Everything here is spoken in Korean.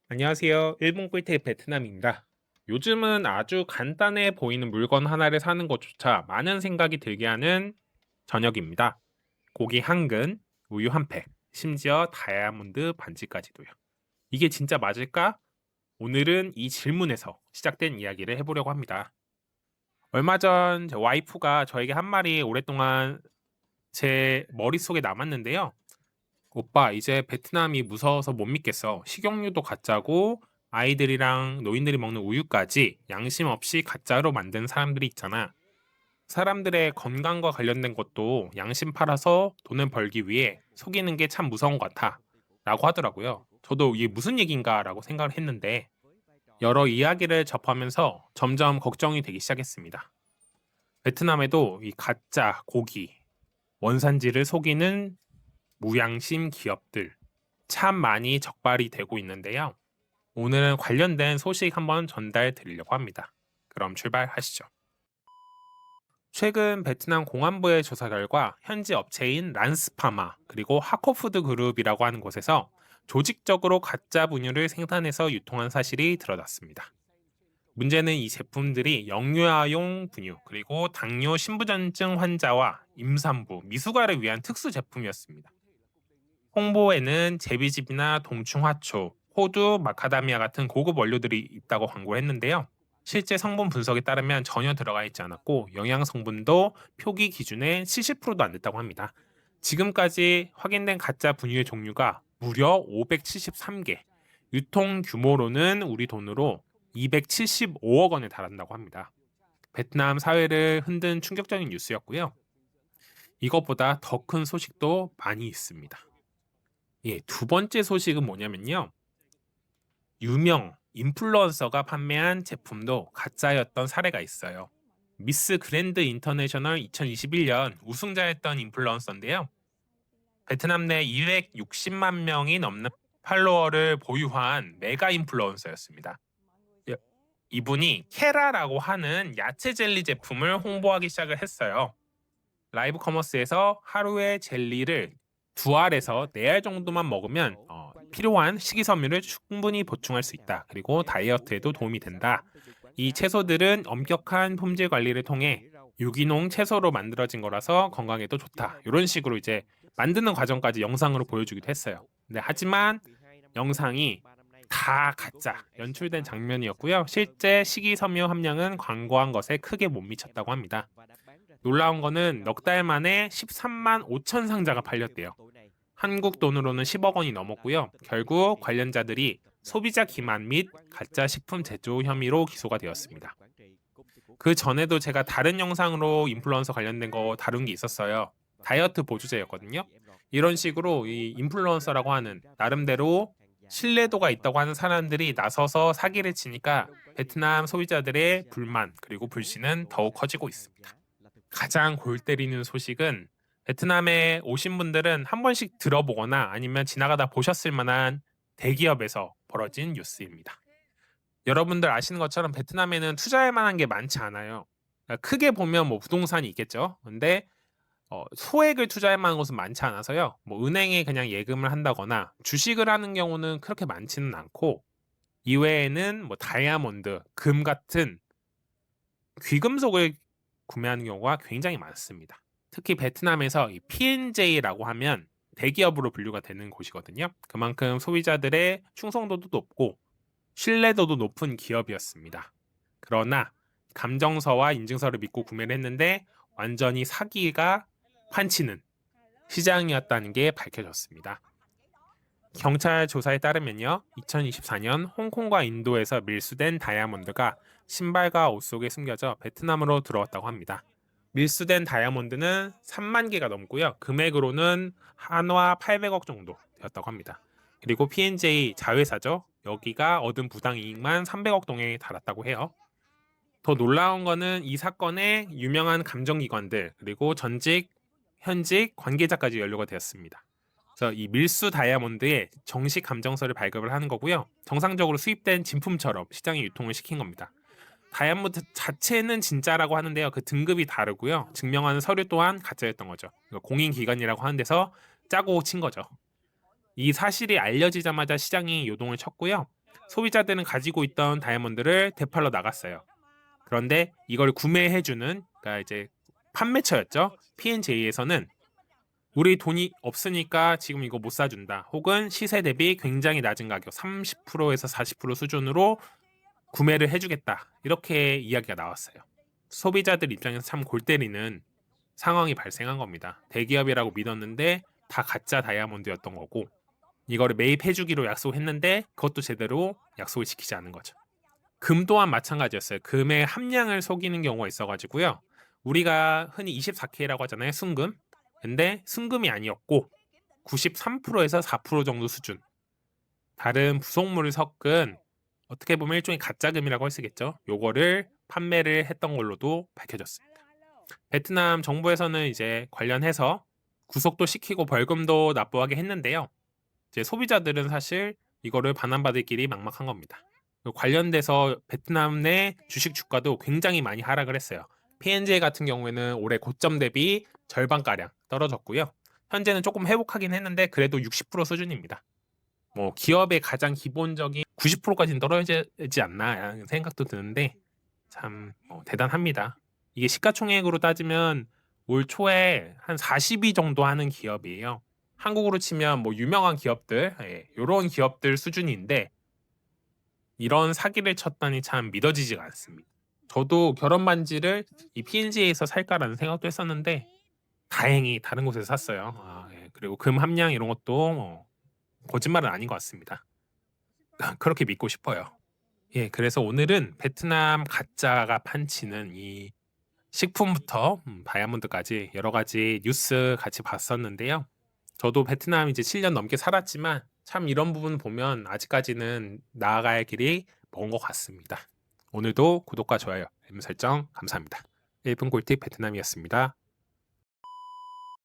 안녕하세요. 일본 꿀팁 베트남입니다. 요즘은 아주 간단해 보이는 물건 하나를 사는 것조차 많은 생각이 들게 하는 저녁입니다. 고기 한 근, 우유 한 팩, 심지어 다이아몬드 반지까지도요. 이게 진짜 맞을까? 오늘은 이 질문에서 시작된 이야기를 해보려고 합니다. 얼마 전 제 와이프가 저에게 한 말이 오랫동안 제 머릿속에 남았는데요. 오빠, 이제 베트남이 무서워서 못 믿겠어. 식용유도 가짜고 아이들이랑 노인들이 먹는 우유까지 양심 없이 가짜로 만든 사람들이 있잖아. 사람들의 건강과 관련된 것도 양심 팔아서 돈을 벌기 위해 속이는 게 참 무서운 것 같아. 라고 하더라고요. 저도 이게 무슨 얘기인가 라고 생각을 했는데 여러 이야기를 접하면서 점점 걱정이 되기 시작했습니다. 베트남에도 이 가짜 고기, 원산지를 속이는 무양심 기업들 참 많이 적발이 되고 있는데요. 오늘은 관련된 소식 한번 전달 드리려고 합니다. 그럼 출발하시죠. 최근 베트남 공안부의 조사 결과 현지 업체인 란스파마 그리고 하코푸드 그룹이라고 하는 곳에서 조직적으로 가짜 분유를 생산해서 유통한 사실이 드러났습니다. 문제는 이 제품들이 영유아용 분유 그리고 당뇨 신부전증 환자와 임산부, 미숙아를 위한 특수 제품이었습니다. 홍보에는 제비즙이나 동충하초, 호두, 마카다미아 같은 고급 원료들이 있다고 광고를 했는데요. 실제 성분 분석에 따르면 전혀 들어가 있지 않았고 영양 성분도 표기 기준의 70%도 안 됐다고 합니다. 지금까지 확인된 가짜 분유의 종류가 무려 573개, 유통 규모로는 우리 돈으로 275억 원에 달한다고 합니다. 베트남 사회를 흔든 충격적인 뉴스였고요. 이것보다 더 큰 소식도 많이 있습니다. 예, 두 번째 소식은 뭐냐면요. 유명 인플루언서가 판매한 제품도 가짜였던 사례가 있어요. 미스 그랜드 인터내셔널 2021년 우승자였던 인플루언서인데요. 베트남 내 260만 명이 넘는 팔로워를 보유한 메가 인플루언서였습니다. 예, 이분이 케라라고 하는 야채 젤리 제품을 홍보하기 시작을 했어요. 라이브 커머스에서 하루에 젤리를 2알에서 4알 정도만 먹으면 필요한 식이섬유를 충분히 보충할 수 있다. 그리고 다이어트에도 도움이 된다. 이 채소들은 엄격한 품질 관리를 통해 유기농 채소로 만들어진 거라서 건강에도 좋다. 이런 식으로 이제 만드는 과정까지 영상으로 보여주기도 했어요. 근데 하지만 영상이 다 가짜 연출된 장면이었고요. 실제 식이섬유 함량은 광고한 것에 크게 못 미쳤다고 합니다. 놀라운 거는 넉 달 만에 13만 5천 상자가 팔렸대요. 한국 돈으로는 10억 원이 넘었고요. 결국 관련자들이 소비자 기만 및 가짜 식품 제조 혐의로 기소가 되었습니다. 그 전에도 제가 다른 영상으로 인플루언서 관련된 거 다룬 게 있었어요. 다이어트 보조제였거든요. 이런 식으로 이 인플루언서라고 하는 나름대로 신뢰도가 있다고 하는 사람들이 나서서 사기를 치니까 베트남 소비자들의 불만 그리고 불신은 더욱 커지고 있습니다. 가장 골 때리는 소식은 베트남에 오신 분들은 한 번씩 들어보거나 아니면 지나가다 보셨을 만한 대기업에서 벌어진 뉴스입니다. 여러분들 아시는 것처럼 베트남에는 투자할 만한 게 많지 않아요. 그러니까 크게 보면 뭐 부동산이 있겠죠. 근데 소액을 투자할 만한 곳은 많지 않아서요. 뭐 은행에 그냥 예금을 한다거나 주식을 하는 경우는 그렇게 많지는 않고 이외에는 뭐 다이아몬드, 금 같은 귀금속을 구매하는 경우가 굉장히 많습니다. 특히 베트남에서 이 P&J라고 하면 대기업으로 분류가 되는 곳이거든요. 그만큼 소비자들의 충성도도 높고 신뢰도도 높은 기업이었습니다. 그러나 감정서와 인증서를 믿고 구매를 했는데 완전히 사기가 판치는 시장이었다는 게 밝혀졌습니다. 경찰 조사에 따르면요, 2024년 홍콩과 인도에서 밀수된 다이아몬드가 신발과 옷 속에 숨겨져 베트남으로 들어왔다고 합니다. 밀수된 다이아몬드는 3만 개가 넘고요. 금액으로는 한화 800억 정도 되었다고 합니다. 그리고 P&J 자회사죠. 여기가 얻은 부당이익만 300억 동에 달았다고 해요. 더 놀라운 거는 이 사건에 유명한 감정기관들 그리고 전직, 현직 관계자까지 연루가 되었습니다. 그래서 이 밀수 다이아몬드의 정식 감정서를 발급을 하는 거고요. 정상적으로 수입된 진품처럼 시장에 유통을 시킨 겁니다. 다이아몬드 자체는 진짜라고 하는데요. 그 등급이 다르고요. 증명하는 서류 또한 가짜였던 거죠. 공인기관이라고 하는 데서 짜고 친 거죠. 이 사실이 알려지자마자 시장이 요동을 쳤고요. 소비자들은 가지고 있던 다이아몬드를 되팔러 나갔어요. 그런데 이걸 구매해주는, 그러니까 이제 판매처였죠. P&J에서는 우리 돈이 없으니까 지금 이거 못 사준다. 혹은 시세 대비 굉장히 낮은 가격, 30%에서 40% 수준으로 구매를 해주겠다. 이렇게 이야기가 나왔어요. 소비자들 입장에서 참 골 때리는 상황이 발생한 겁니다. 대기업이라고 믿었는데 다 가짜 다이아몬드였던 거고, 이거를 매입해주기로 약속했는데 그것도 제대로 약속을 지키지 않은 거죠. 금 또한 마찬가지였어요. 금의 함량을 속이는 경우가 있어가지고요. 우리가 흔히 24K라고 하잖아요. 순금. 근데 순금이 아니었고 93%에서 4% 정도 수준. 다른 부속물을 섞은 어떻게 보면 일종의 가짜금이라고 할 수 있겠죠. 요거를 판매를 했던 걸로도 밝혀졌습니다. 베트남 정부에서는 이제 관련해서 구속도 시키고 벌금도 납부하게 했는데요. 이제 소비자들은 사실 이거를 반환받을 길이 막막한 겁니다. 관련돼서 베트남 내 주식 주가도 굉장히 많이 하락을 했어요. P&J 같은 경우에는 올해 고점 대비 절반가량 떨어졌고요. 현재는 조금 회복하긴 했는데 그래도 60% 수준입니다. 뭐 기업의 가장 기본적인 90%까지는 떨어지지 않나 라는 생각도 드는데 참 대단합니다. 이게 시가총액으로 따지면 올 초에 한 40위 정도 하는 기업이에요. 한국으로 치면 뭐 유명한 기업들, 이런 기업들 수준인데 이런 사기를 쳤다니 참 믿어지지가 않습니다. 저도 결혼 반지를 이 P&G에서 살까라는 생각도 했었는데 다행히 다른 곳에서 샀어요. 그리고 금 함량 이런 것도 거짓말은 아닌 것 같습니다. 그렇게 믿고 싶어요. 그래서 오늘은 베트남 가짜가 판치는 이 식품부터 다이아몬드까지 여러 가지 뉴스 같이 봤었는데요. 저도 베트남 이제 7년 넘게 살았지만 참 이런 부분 보면 아직까지는 나아가야 할 길이 먼 것 같습니다. 오늘도 구독과 좋아요, 알림 설정 감사합니다. 1분 꿀팁 베트남이었습니다.